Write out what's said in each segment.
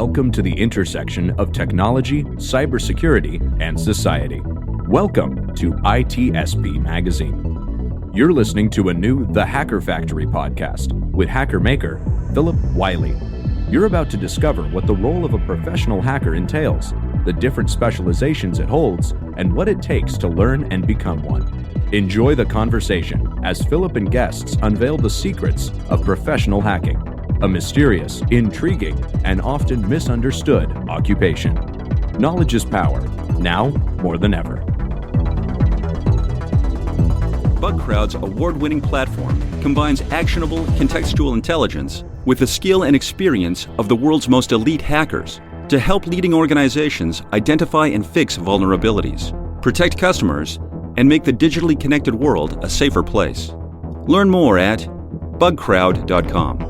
Welcome to the intersection of technology, cybersecurity, and society. Welcome to ITSP Magazine. You're listening to a new The Hacker Factory podcast with hacker maker Phillip Wylie. You're about to discover what the role of a professional hacker entails, the different specializations it holds, and what it takes to learn and become one. Enjoy the conversation as Phillip and guests unveil the secrets of professional hacking, a mysterious, intriguing, and often misunderstood occupation. Knowledge is power, now more than ever. BugCrowd's award-winning platform combines actionable contextual intelligence with the skill and experience of the world's most elite hackers to help leading organizations identify and fix vulnerabilities, protect customers, and make the digitally connected world a safer place. Learn more at bugcrowd.com.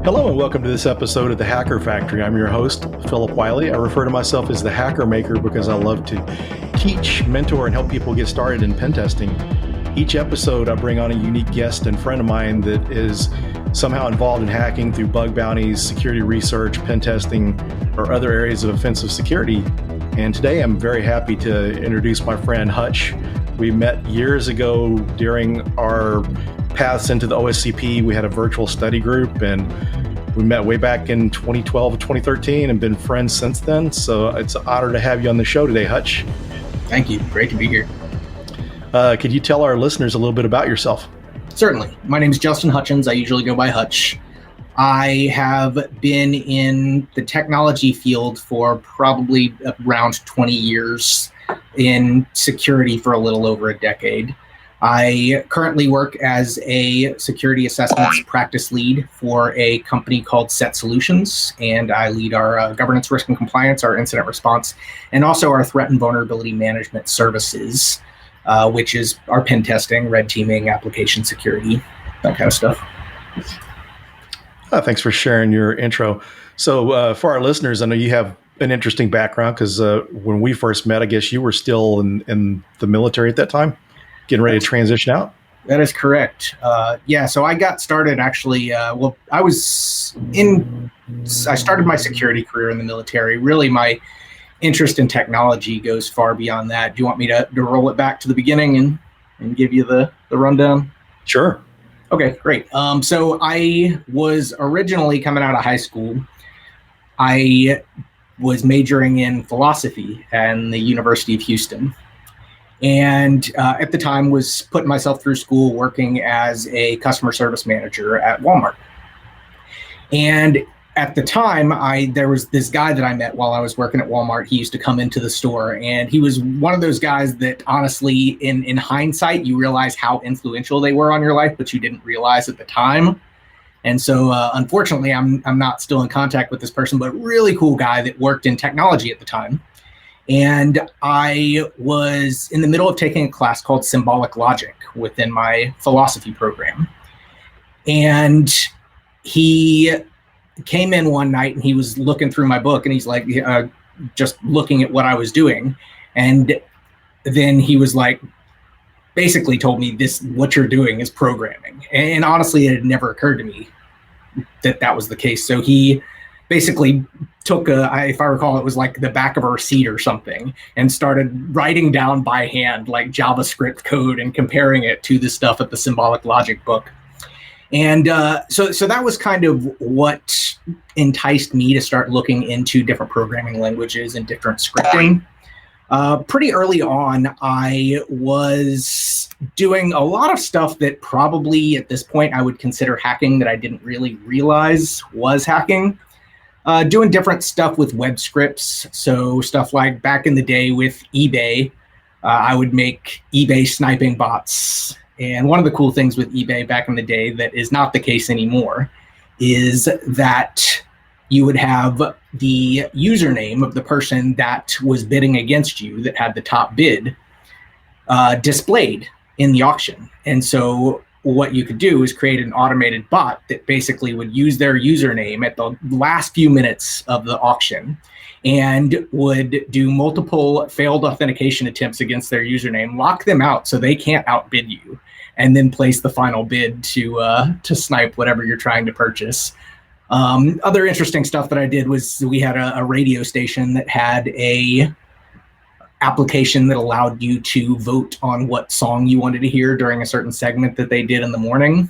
Hello and welcome to this episode of The Hacker Factory. I'm your host, Phillip Wylie. I refer to myself as the hacker maker because I love to teach, mentor, and help people get started in pentesting. Each episode, I bring on a unique guest and friend of mine that is somehow involved in hacking through bug bounties, security research, pentesting, or other areas of offensive security. And today I'm very happy to introduce my friend Hutch. We met years ago during our paths into the OSCP. We had a virtual study group and we met way back in 2012, 2013 and been friends since then. So it's an honor to have you on the show today, Hutch. Thank you. Great to be here. Could you tell our listeners a little bit about yourself? Certainly. My name is Justin Hutchens. I usually go by Hutch. I have been in the technology field for probably around 20 years, in security for a little over a decade. I currently work as a security assessments practice lead for a company called Set Solutions, and I lead our governance, risk, and compliance, our incident response, and also our threat and vulnerability management services, which is our pen testing, red teaming, application security, that kind of stuff. Thanks for sharing your intro. So for our listeners, I know you have an interesting background because when we first met, I guess you were still in the military at that time, getting ready to transition out. That is correct. So I got started actually, I started my security career in the military. Really, my interest in technology goes far beyond that. Do you want me to roll it back to the beginning and give you the rundown? Sure. Okay, great. So I was originally coming out of high school. I was majoring in philosophy at the University of Houston. And at the time was putting myself through school working as a customer service manager at Walmart. And at the time, there was this guy that I met while I was working at Walmart. He used to come into the store, and he was one of those guys that honestly, in hindsight, you realize how influential they were on your life, but you didn't realize at the time. And so, unfortunately, I'm not still in contact with this person, but really cool guy that worked in technology at the time. And I was in the middle of taking a class called Symbolic Logic within my philosophy program. And he came in one night and he was looking through my book and he's like, just looking at what I was doing. And then he was like, basically told me what you're doing is programming. And honestly, it had never occurred to me that was the case. So he basically took if I recall, it was like the back of a receipt or something and started writing down by hand, like JavaScript code and comparing it to the stuff at the Symbolic Logic book. And so that was kind of what enticed me to start looking into different programming languages and different scripting. Pretty early on, I was doing a lot of stuff that probably at this point I would consider hacking that I didn't really realize was hacking. Doing different stuff with web scripts. So stuff like back in the day with eBay, I would make eBay sniping bots. And one of the cool things with eBay back in the day that is not the case anymore is that you would have the username of the person that was bidding against you that had the top bid displayed in the auction. And so what you could do is create an automated bot that basically would use their username at the last few minutes of the auction and would do multiple failed authentication attempts against their username, lock them out so they can't outbid you. and then place the final bid to snipe whatever you're trying to purchase. Other interesting stuff that I did was we had a radio station that had a application that allowed you to vote on what song you wanted to hear during a certain segment that they did in the morning.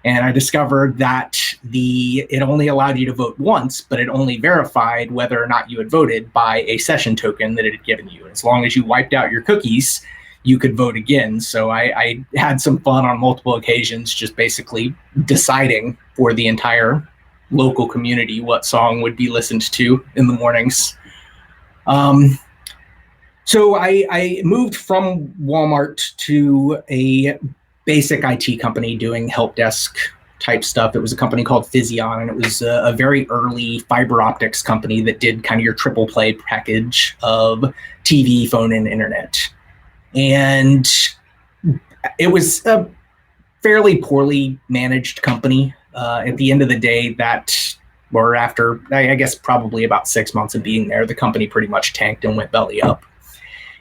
And I discovered that it only allowed you to vote once, but it only verified whether or not you had voted by a session token that it had given you. As long as you wiped out your cookies, you could vote again. So I had some fun on multiple occasions, just basically deciding for the entire local community what song would be listened to in the mornings. So I moved from Walmart to a basic IT company doing help desk type stuff. It was a company called Physion, and it was a very early fiber optics company that did kind of your triple play package of TV, phone, and internet. And it was a fairly poorly managed company. At the end of the day, or after, I guess probably about 6 months of being there, the company pretty much tanked and went belly up.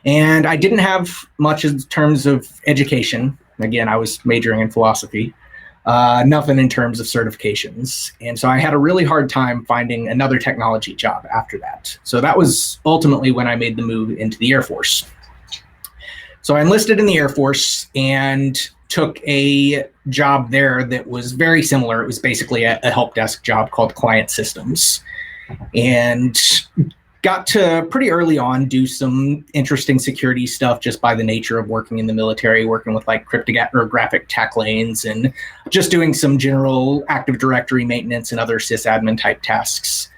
And I didn't have much in terms of education. Again, I was majoring in philosophy, nothing in terms of certifications. And so I had a really hard time finding another technology job after that. So that was ultimately when I made the move into the Air Force. So I enlisted in the Air Force and took a job there that was very similar. It was basically a help desk job called Client Systems. And got to pretty early on do some interesting security stuff just by the nature of working in the military, working with like cryptographic TAC lanes and just doing some general Active Directory maintenance and other sysadmin type tasks.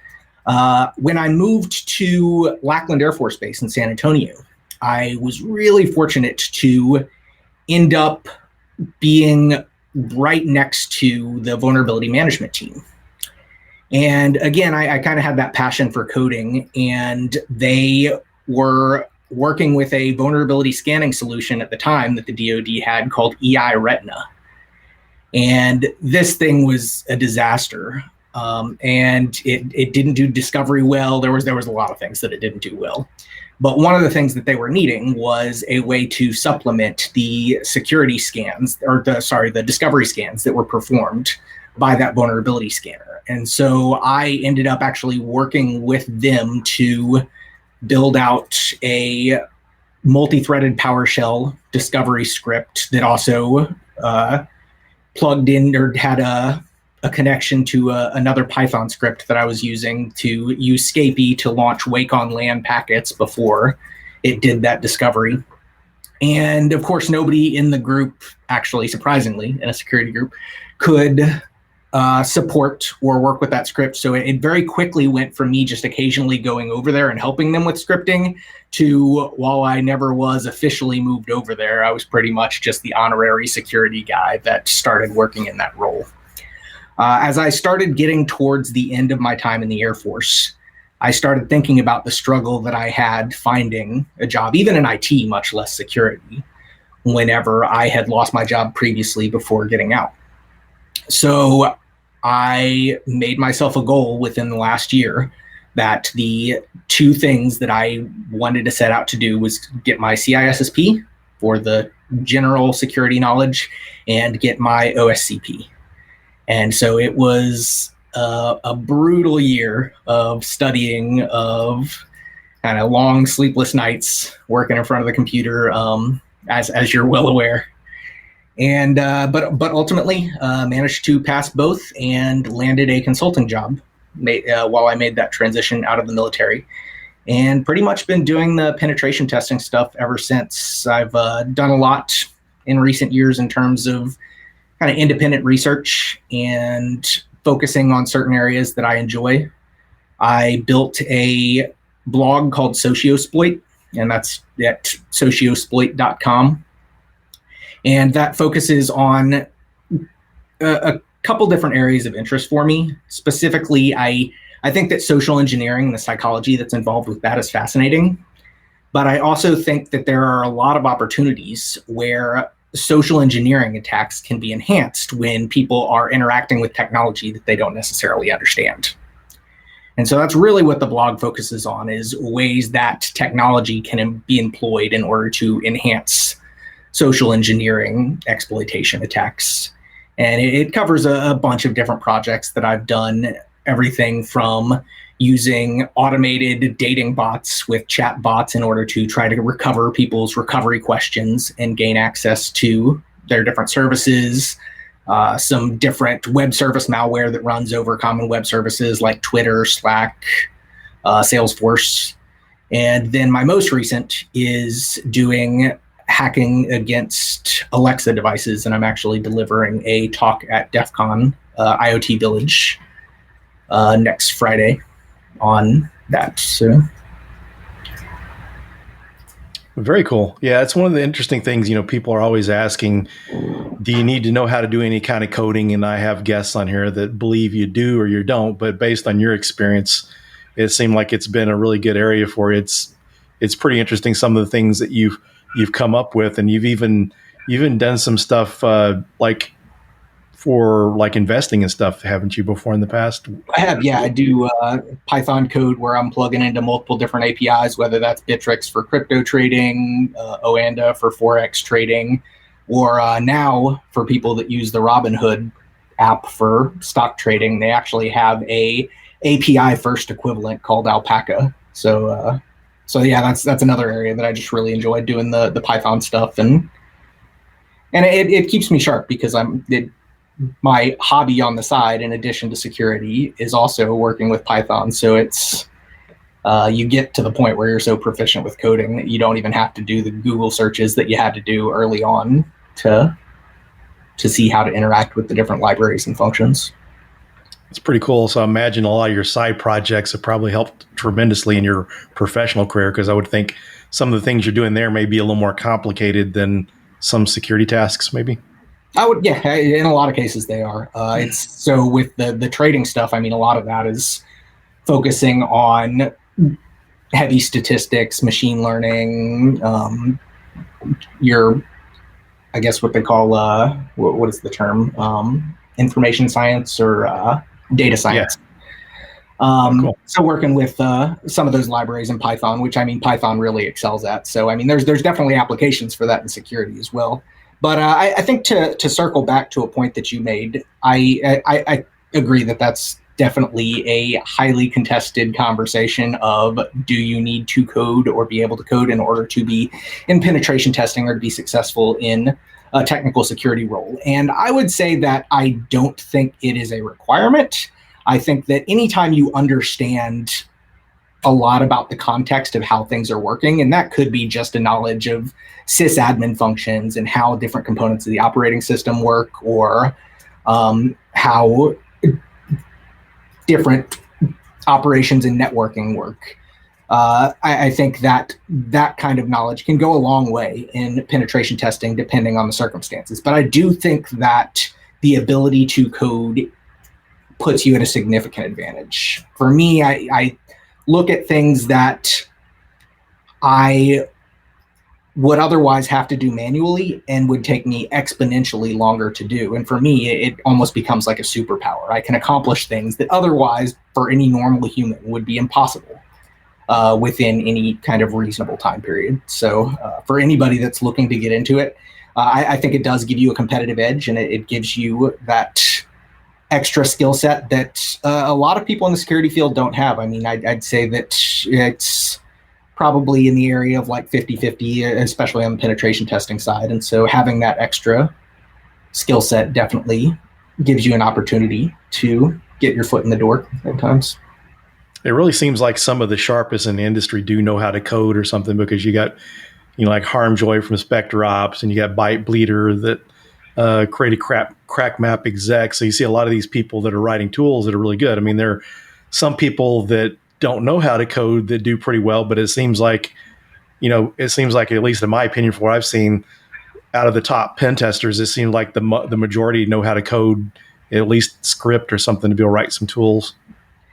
When I moved to Lackland Air Force Base in San Antonio, I was really fortunate to end up being right next to the vulnerability management team. And again, I kind of had that passion for coding, and they were working with a vulnerability scanning solution at the time that the DoD had called EI Retina. And this thing was a disaster. And it didn't do discovery well. There was a lot of things that it didn't do well. But one of the things that they were needing was a way to supplement the security scans, or the discovery scans that were performed by that vulnerability scanner. And so I ended up actually working with them to build out a multi-threaded PowerShell discovery script that also plugged in or had a connection to another Python script that I was using to use Scapy to launch Wake on LAN packets before it did that discovery. And of course, nobody in the group, actually, surprisingly, in a security group, could support or work with that script. So it very quickly went from me just occasionally going over there and helping them with scripting to, while I never was officially moved over there, I was pretty much just the honorary security guy that started working in that role. As I started getting towards the end of my time in the Air Force, I started thinking about the struggle that I had finding a job, even in IT, much less security, whenever I had lost my job previously before getting out. So I made myself a goal within the last year that the two things that I wanted to set out to do was get my CISSP for the general security knowledge and get my OSCP. And so it was a brutal year of studying, of kind of long sleepless nights working in front of the computer, as you're well aware. And but ultimately managed to pass both and landed a consulting job while I made that transition out of the military, and pretty much been doing the penetration testing stuff ever since. I've done a lot in recent years in terms of kind of independent research and focusing on certain areas that I enjoy. I built a blog called Sociosploit, and that's at sociosploit.com. And that focuses on a couple different areas of interest for me. Specifically, I think that social engineering and the psychology that's involved with that is fascinating. But I also think that there are a lot of opportunities where social engineering attacks can be enhanced when people are interacting with technology that they don't necessarily understand. And so that's really what the blog focuses on, is ways that technology can be employed in order to enhance social engineering exploitation attacks. And it covers a bunch of different projects that I've done, everything from using automated dating bots with chat bots in order to try to recover people's recovery questions and gain access to their different services, some different web service malware that runs over common web services like Twitter, Slack, Salesforce. And then my most recent is doing hacking against Alexa devices, and I'm actually delivering a talk at DEF CON IoT Village next Friday on that. So very cool. Yeah, it's one of the interesting things, people are always asking, do you need to know how to do any kind of coding? And I have guests on here that believe you do or you don't, but based on your experience, it seemed like it's been a really good area for you. It's pretty interesting, some of the things that you've come up with, and you've even done some stuff like for like investing and stuff, haven't you, before in the past? I have, yeah. I do Python code where I'm plugging into multiple different APIs, whether that's Bittrex for crypto trading, Oanda for Forex trading, or now for people that use the Robinhood app for stock trading, they actually have a API first equivalent called Alpaca. So yeah, that's another area that I just really enjoy doing the Python stuff, and it keeps me sharp because my hobby on the side, in addition to security, is also working with Python. So it's you get to the point where you're so proficient with coding that you don't even have to do the Google searches that you had to do early on to see how to interact with the different libraries and functions. It's pretty cool. So I imagine a lot of your side projects have probably helped tremendously in your professional career, because I would think some of the things you're doing there may be a little more complicated than some security tasks, maybe. Yeah, in a lot of cases they are. It's so with the trading stuff, I mean, a lot of that is focusing on heavy statistics, machine learning, I guess what they call, what is the term? Information science or data science. Yeah. Cool. So working with some of those libraries in Python, which I mean, Python really excels at. So I mean, there's definitely applications for that in security as well. But I think to circle back to a point that you made, I agree that that's definitely a highly contested conversation of, do you need to code or be able to code in order to be in penetration testing or to be successful in a technical security role? And I would say that I don't think it is a requirement. I think that anytime you understand a lot about the context of how things are working, and that could be just a knowledge of sysadmin functions and how different components of the operating system work, or how different operations and networking work. I think that kind of knowledge can go a long way in penetration testing, depending on the circumstances. But I do think that the ability to code puts you at a significant advantage. For me, I look at things that I would otherwise have to do manually and would take me exponentially longer to do. And for me, it almost becomes like a superpower. I can accomplish things that otherwise for any normal human would be impossible within any kind of reasonable time period. So for anybody that's looking to get into it, I think it does give you a competitive edge, and it gives you that extra skill set that a lot of people in the security field don't have. I mean, I'd say that it's probably in the area of like 50-50, especially on the penetration testing side. And so having that extra skill set definitely gives you an opportunity to get your foot in the door at times. It really seems like some of the sharpest in the industry do know how to code or something, because you got, like Harmjoy from Spectre Ops, and you got Byte Bleeder that create a crack map exec. So you see a lot of these people that are writing tools that are really good. I mean, there are some people that don't know how to code that do pretty well, but it seems like, at least in my opinion, for what I've seen out of the top pen testers, it seems like the majority know how to code at least script or something to be able to write some tools.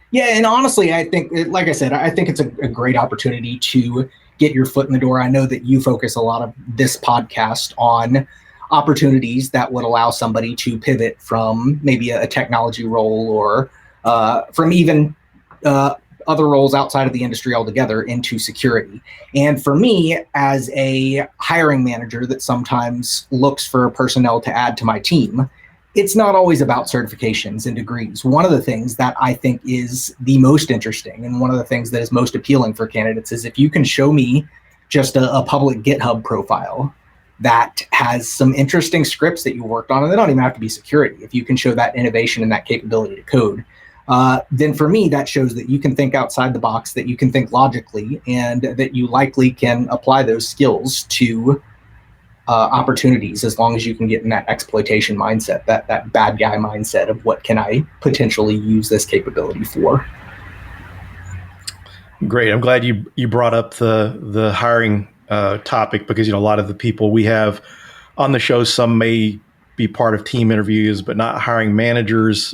Yeah, and honestly, I think, like I said, I think it's a great opportunity to get your foot in the door. I know that you focus a lot of this podcast on opportunities that would allow somebody to pivot from maybe a technology role, or from even other roles outside of the industry altogether into security. And for me, as a hiring manager that sometimes looks for personnel to add to my team, it's not always about certifications and degrees. One of the things that I think is the most interesting and one of the things that is most appealing for candidates is if you can show me just a public GitHub profile that has some interesting scripts that you worked on, and they don't even have to be security. If you can show that innovation and that capability to code, then for me, that shows that you can think outside the box, that you can think logically, and that you likely can apply those skills to opportunities as long as you can get in that exploitation mindset, that bad guy mindset of what can I potentially use this capability for. Great. I'm glad you brought up the hiring topic because, a lot of the people we have on the show, some may be part of team interviews, but not hiring managers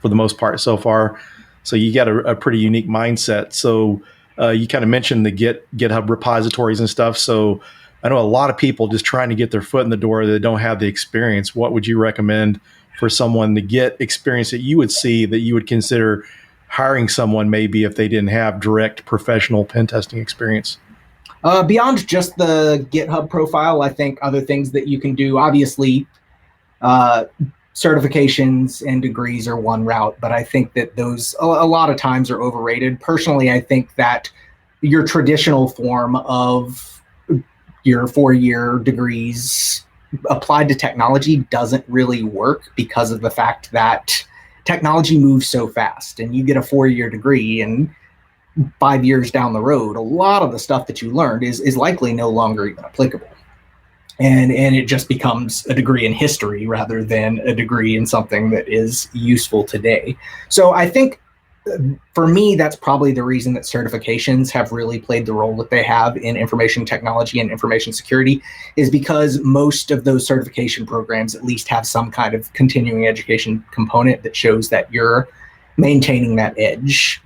for the most part so far. So you got a pretty unique mindset. So you kind of mentioned the GitHub repositories and stuff. So I know a lot of people just trying to get their foot in the door that don't have the experience. What would you recommend for someone to get experience that you would see that you would consider hiring someone maybe if they didn't have direct professional pen testing experience? Beyond just the GitHub profile, I think other things that you can do, obviously, certifications and degrees are one route, but I think that those a lot of times are overrated. Personally, I think that your traditional form of your 4-year degrees applied to technology doesn't really work because of the fact that technology moves so fast, and you get a 4-year degree and 5 years down the road, a lot of the stuff that you learned is likely no longer even applicable. And it just becomes a degree in history rather than a degree in something that is useful today. So I think for me, that's probably the reason that certifications have really played the role that they have in information technology and information security, is because most of those certification programs at least have some kind of continuing education component that shows that you're maintaining that edge.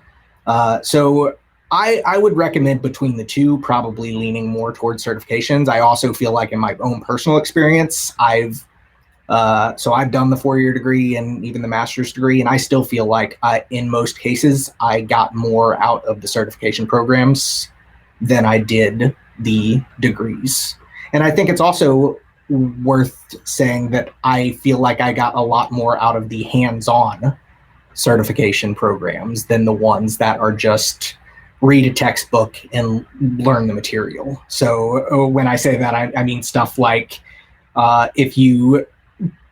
So I would recommend between the two, probably leaning more towards certifications. I also feel like in my own personal experience, I've done the 4-year degree and even the master's degree, and I still feel like in most cases, I got more out of the certification programs than I did the degrees. And I think it's also worth saying that I feel like I got a lot more out of the hands-on certification programs than the ones that are just read a textbook and learn the material. So when I say that, I mean stuff like if you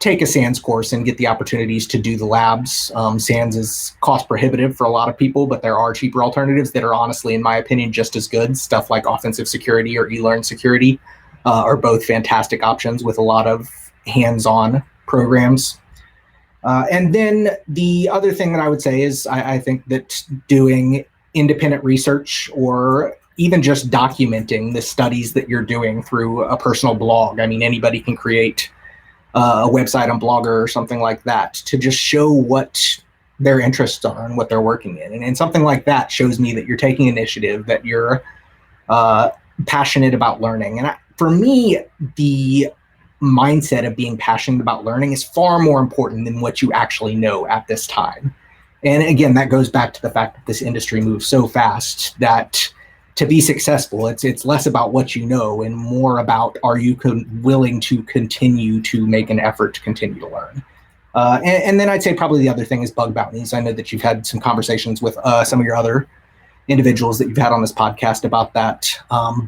take a SANS course and get the opportunities to do the labs. SANS is cost prohibitive for a lot of people, but there are cheaper alternatives that are honestly, in my opinion, just as good. Stuff like offensive security or eLearn security are both fantastic options with a lot of hands-on programs. And then the other thing that I would say is I think that doing independent research or even just documenting the studies that you're doing through a personal blog. I mean, anybody can create a website on Blogger or something like that to just show what their interests are and what they're working in. And something like that shows me that you're taking initiative, that you're passionate about learning. And for me, the mindset of being passionate about learning is far more important than what you actually know at this time. And again, that goes back to the fact that this industry moves so fast that to be successful, it's less about what you know and more about are you willing to continue to make an effort to continue to learn. And then I'd say probably the other thing is bug bounties. I know that you've had some conversations with some of your other individuals that you've had on this podcast about that.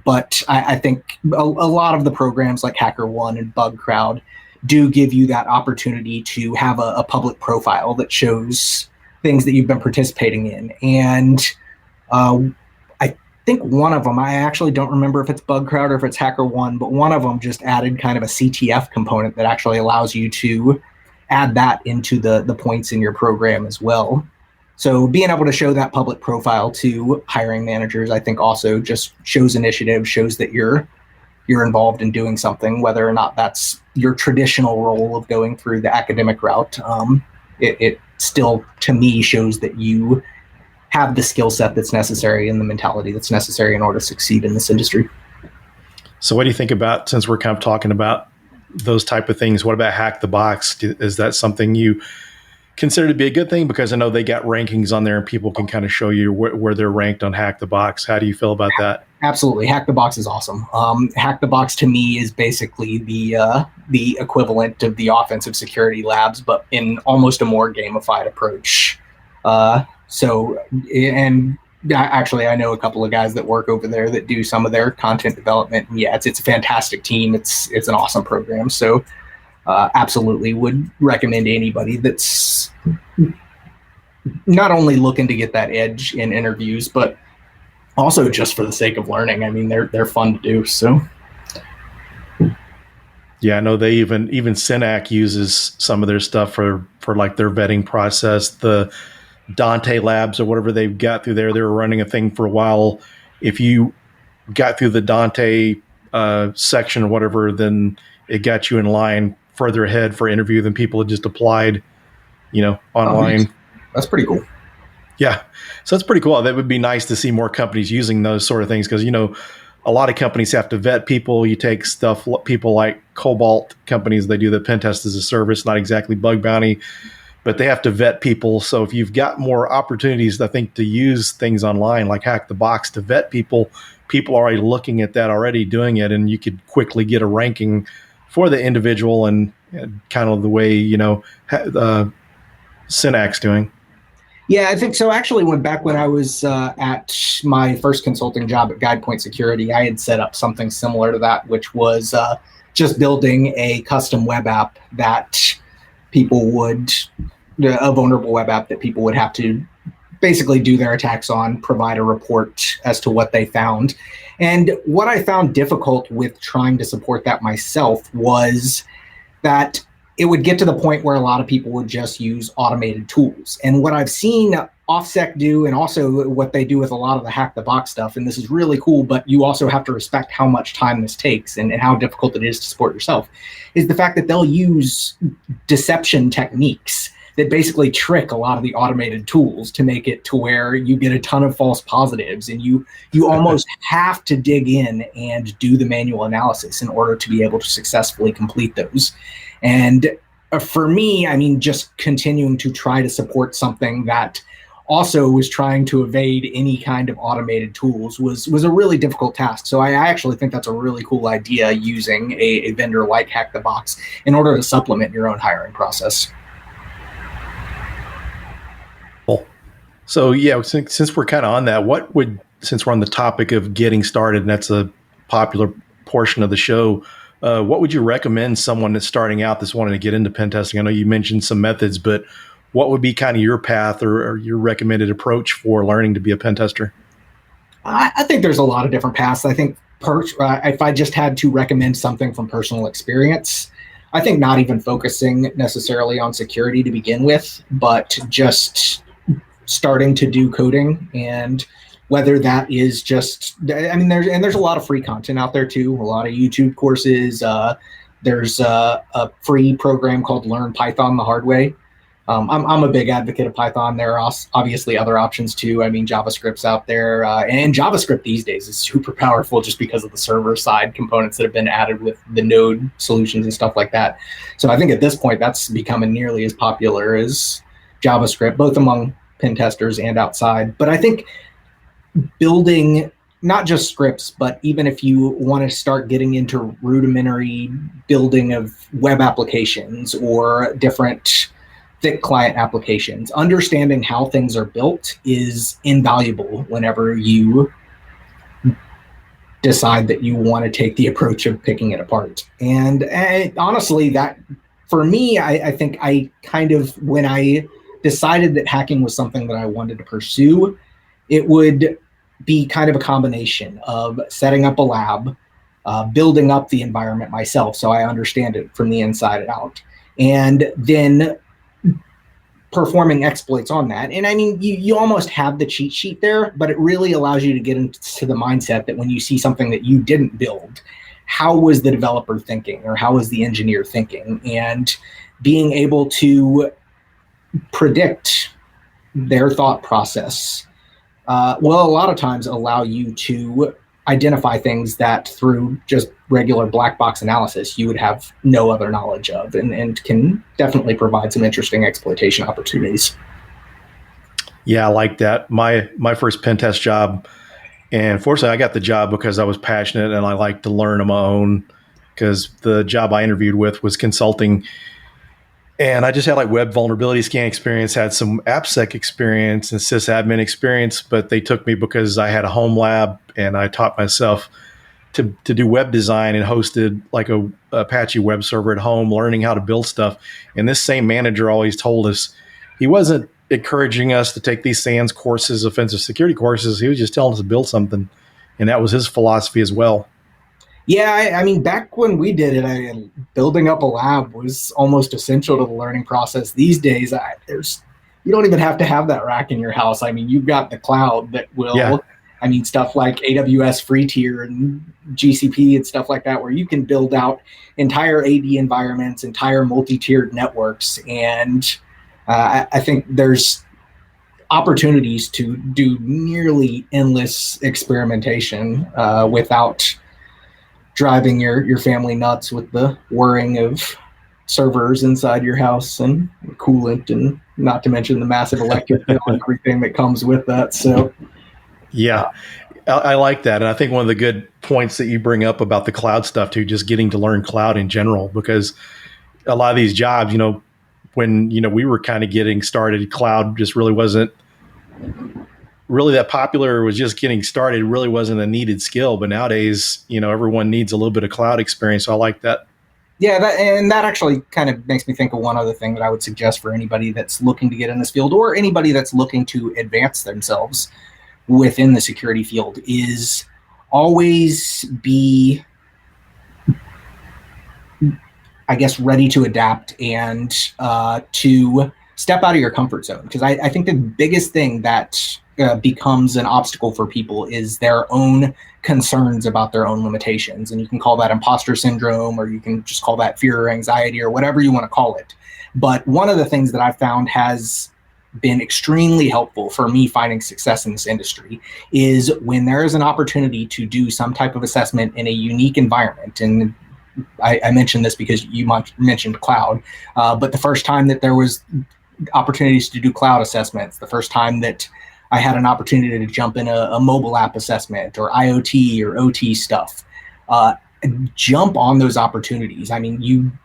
But I think a lot of the programs like HackerOne and BugCrowd do give you that opportunity to have a public profile that shows things that you've been participating in. And I think one of them, I actually don't remember if it's BugCrowd or if it's HackerOne, but one of them just added kind of a CTF component that actually allows you to add that into the points in your program as well. So being able to show that public profile to hiring managers, I think also just shows initiative, shows that you're involved in doing something, whether or not that's your traditional role of going through the academic route. It still, to me, shows that you have the skill set that's necessary and the mentality that's necessary in order to succeed in this industry. So what do you think about, since we're kind of talking about those type of things, what about Hack the Box? Is that something you considered to be a good thing? Because I know they got rankings on there and people can kind of show you where they're ranked on Hack the Box. How do you feel about that? Absolutely. Hack the Box is awesome. Hack the Box to me is basically the equivalent of the offensive security labs, but in almost a more gamified approach. Actually, I know a couple of guys that work over there that do some of their content development. And yeah, it's a fantastic team. It's an awesome program. So absolutely would recommend anybody that's not only looking to get that edge in interviews, but also just for the sake of learning. I mean, they're fun to do. So yeah, I know they even Synac uses some of their stuff for like their vetting process. The Dante Labs or whatever they've got through there, they were running a thing for a while. If you got through the Dante section or whatever, then it got you in line further ahead for interview than people had just applied, online. Oh, that's pretty cool. Yeah. So that's pretty cool. That would be nice to see more companies using those sort of things because, a lot of companies have to vet people. You take people like Cobalt companies, they do the pen test as a service, not exactly bug bounty, but they have to vet people. So if you've got more opportunities, I think, to use things online like Hack the Box to vet people are already looking at that, already doing it, and you could quickly get a ranking for the individual and kind of the way, Synac's doing. Yeah, I think so. Actually, when I was at my first consulting job at GuidePoint Security, I had set up something similar to that, which was just building a custom web app that a vulnerable web app that people would have to basically do their attacks on, provide a report as to what they found. And what I found difficult with trying to support that myself was that it would get to the point where a lot of people would just use automated tools. And what I've seen OffSec do, and also what they do with a lot of the Hack the Box stuff, and this is really cool, but you also have to respect how much time this takes and how difficult it is to support yourself, is the fact that they'll use deception techniques that basically trick a lot of the automated tools to make it to where you get a ton of false positives, and you almost have to dig in and do the manual analysis in order to be able to successfully complete those. And for me, I mean, just continuing to try to support something that also was trying to evade any kind of automated tools was a really difficult task. So I actually think that's a really cool idea, using a vendor like Hack the Box in order to supplement your own hiring process. Cool. So yeah, since we're kind of on that, since we're on the topic of getting started, and that's a popular portion of the show, what would you recommend someone that's starting out that's wanting to get into pen testing? I know you mentioned some methods, but what would be kind of your path or your recommended approach for learning to be a pen tester? I think there's a lot of different paths. I think if I just had to recommend something from personal experience, I think not even focusing necessarily on security to begin with, but just starting to do coding, and whether that is just, I mean, there's a lot of free content out there too, a lot of YouTube courses. There's a free program called Learn Python the Hard Way. I'm a big advocate of Python. There are obviously other options too. I mean, JavaScript's out there, and JavaScript these days is super powerful just because of the server side components that have been added with the Node solutions and stuff like that. So I think at this point, that's becoming nearly as popular as JavaScript, both among pen testers and outside. But I think building not just scripts, but even if you want to start getting into rudimentary building of web applications or different thick client applications, understanding how things are built is invaluable whenever you decide that you want to take the approach of picking it apart. And honestly, that for me, I think I kind of, when I decided that hacking was something that I wanted to pursue, it would be kind of a combination of setting up a lab, building up the environment myself so I understand it from the inside out, and then performing exploits on that. And I mean, you almost have the cheat sheet there, but it really allows you to get into the mindset that when you see something that you didn't build, how was the developer thinking, or how was the engineer thinking? And being able to predict their thought process will a lot of times allow you to identify things that through just regular black box analysis you would have no other knowledge of, and can definitely provide some interesting exploitation opportunities. Yeah, I like that. My first pen test job, and fortunately I got the job because I was passionate and I like to learn on my own, because the job I interviewed with was consulting. And I just had like web vulnerability scan experience, had some AppSec experience and sysadmin experience, but they took me because I had a home lab and I taught myself to do web design and hosted like a Apache web server at home, learning how to build stuff. And this same manager always told us, he wasn't encouraging us to take these SANS courses, offensive security courses. He was just telling us to build something. And that was his philosophy as well. Yeah, I mean, back when we did it, building up a lab was almost essential to the learning process. These days, you don't even have to have that rack in your house. I mean, you've got the cloud that will, I mean, stuff like AWS free tier and GCP and stuff like that, where you can build out entire AD environments, entire multi-tiered networks. And I think there's opportunities to do nearly endless experimentation without driving your family nuts with the whirring of servers inside your house and coolant, and not to mention the massive electric bill and everything that comes with that. So, yeah, I like that. And I think one of the good points that you bring up about the cloud stuff too, just getting to learn cloud in general, because a lot of these jobs, when, we were kind of getting started, cloud just really wasn't really that popular, was just getting started. It really wasn't a needed skill, but nowadays, everyone needs a little bit of cloud experience. So I like that. Yeah, that actually kind of makes me think of one other thing that I would suggest for anybody that's looking to get in this field, or anybody that's looking to advance themselves within the security field, is always be, I guess, ready to adapt and to step out of your comfort zone. Because I think the biggest thing that becomes an obstacle for people is their own concerns about their own limitations. And you can call that imposter syndrome, or you can just call that fear or anxiety, or whatever you want to call it. But one of the things that I've found has been extremely helpful for me finding success in this industry is when there is an opportunity to do some type of assessment in a unique environment. And I mentioned this because you mentioned cloud, but the first time that there was opportunities to do cloud assessments, the first time that I had an opportunity to jump in a mobile app assessment or IoT or OT stuff, jump on those opportunities. I mean,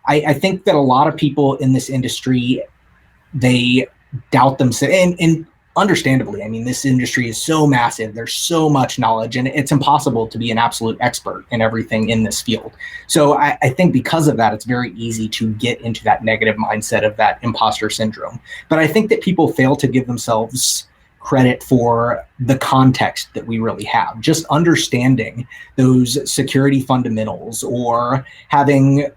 I think that a lot of people in this industry, they doubt themselves, and understandably. I mean, this industry is so massive. There's so much knowledge, and it's impossible to be an absolute expert in everything in this field. So I think because of that, it's very easy to get into that negative mindset of that imposter syndrome. But I think that people fail to give themselves credit for the context that we really have. Just understanding those security fundamentals, or having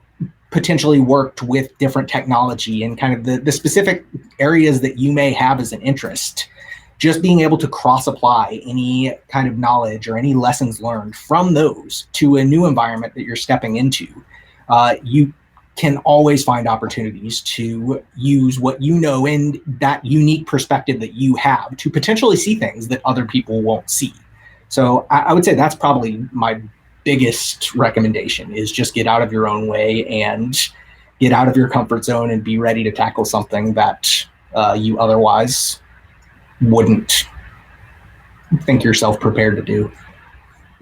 potentially worked with different technology and kind of the specific areas that you may have as an interest, just being able to cross-apply any kind of knowledge or any lessons learned from those to a new environment that you're stepping into, you can always find opportunities to use what you know and that unique perspective that you have to potentially see things that other people won't see. So I would say that's probably my biggest recommendation, is just get out of your own way and get out of your comfort zone and be ready to tackle something that you otherwise wouldn't think yourself prepared to do.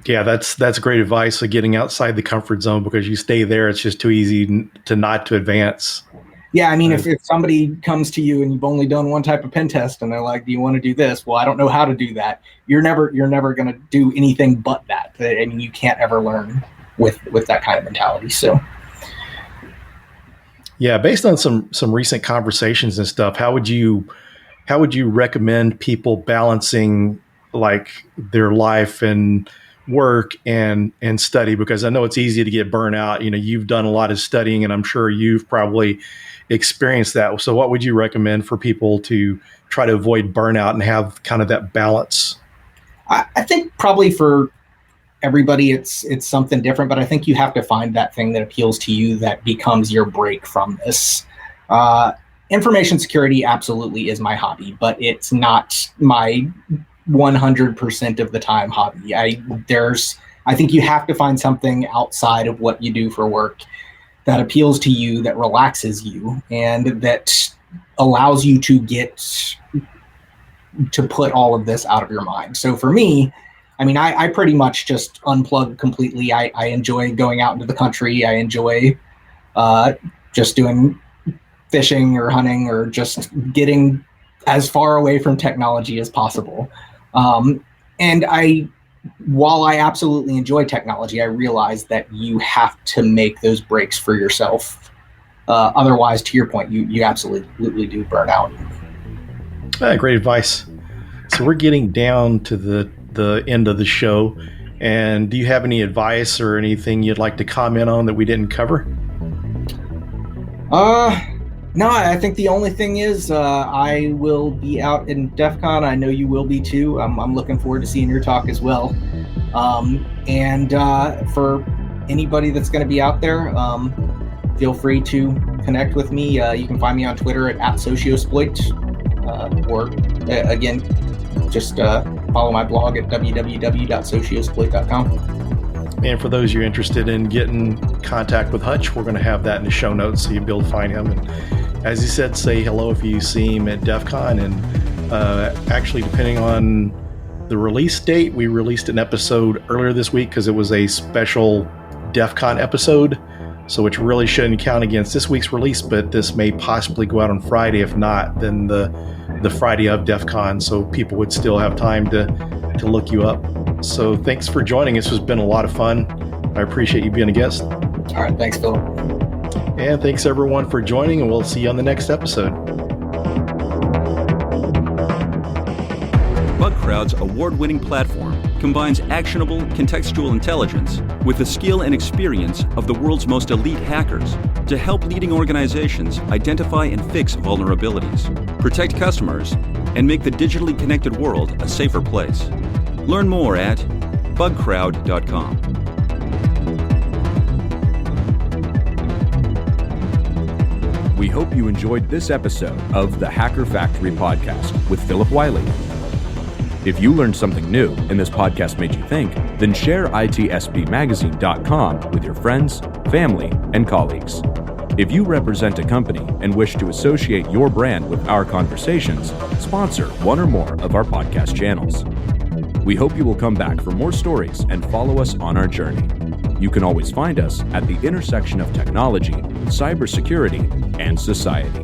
Yeah, that's great advice, of getting outside the comfort zone, because you stay there, it's just too easy to not to advance. Yeah, I mean, if somebody comes to you and you've only done one type of pen test and they're like, do you want to do this? Well, I don't know how to do that. You're never going to do anything but that. I mean, you can't ever learn with that kind of mentality. So, yeah, based on some recent conversations and stuff, how would you recommend people balancing like their life and work and study? Because I know it's easy to get burnt out. You've done a lot of studying, and I'm sure you've probably experienced that. So what would you recommend for people to try to avoid burnout and have kind of that balance? I think probably for everybody, it's something different, but I think you have to find that thing that appeals to you that becomes your break from this. Information security absolutely is my hobby, but it's not my 100% of the time hobby. I think you have to find something outside of what you do for work that appeals to you, that relaxes you, and that allows you to put all of this out of your mind. So for me, I mean, I pretty much just unplug completely. I enjoy going out into the country. I enjoy just doing fishing or hunting or just getting as far away from technology as possible. And while I absolutely enjoy technology, I realize that you have to make those breaks for yourself. Otherwise, to your point, you absolutely do burn out. Great advice. So we're getting down to the end of the show. And do you have any advice or anything you'd like to comment on that we didn't cover? No, I think the only thing is I will be out in DEF CON. I know you will be too. I'm looking forward to seeing your talk as well. And for anybody that's going to be out there, feel free to connect with me. You can find me on Twitter at @Sociosploit, or again, just follow my blog at www.sociosploit.com. And for those you're interested in getting in contact with Hutch, we're going to have that in the show notes so you'll be able to find him. And as he said, say hello if you see him at DEF CON. And actually, depending on the release date, we released an episode earlier this week because it was a special DEF CON episode. So which really shouldn't count against this week's release, but this may possibly go out on Friday. If not, then the Friday of DEF CON, so people would still have time to look you up. So thanks for joining us. This has been a lot of fun. I appreciate you being a guest. All right. Thanks, Phil. And thanks everyone for joining, and we'll see you on the next episode. BugCrowd's award-winning platform combines actionable contextual intelligence with the skill and experience of the world's most elite hackers to help leading organizations identify and fix vulnerabilities, protect customers, and make the digitally connected world a safer place. Learn more at bugcrowd.com. We hope you enjoyed this episode of the Hacker Factory podcast with Phillip Wylie. If you learned something new and this podcast made you think, then share itspmagazine.com with your friends, family, and colleagues. If you represent a company and wish to associate your brand with our conversations, sponsor one or more of our podcast channels. We hope you will come back for more stories and follow us on our journey. You can always find us at the intersection of technology, cybersecurity, and society.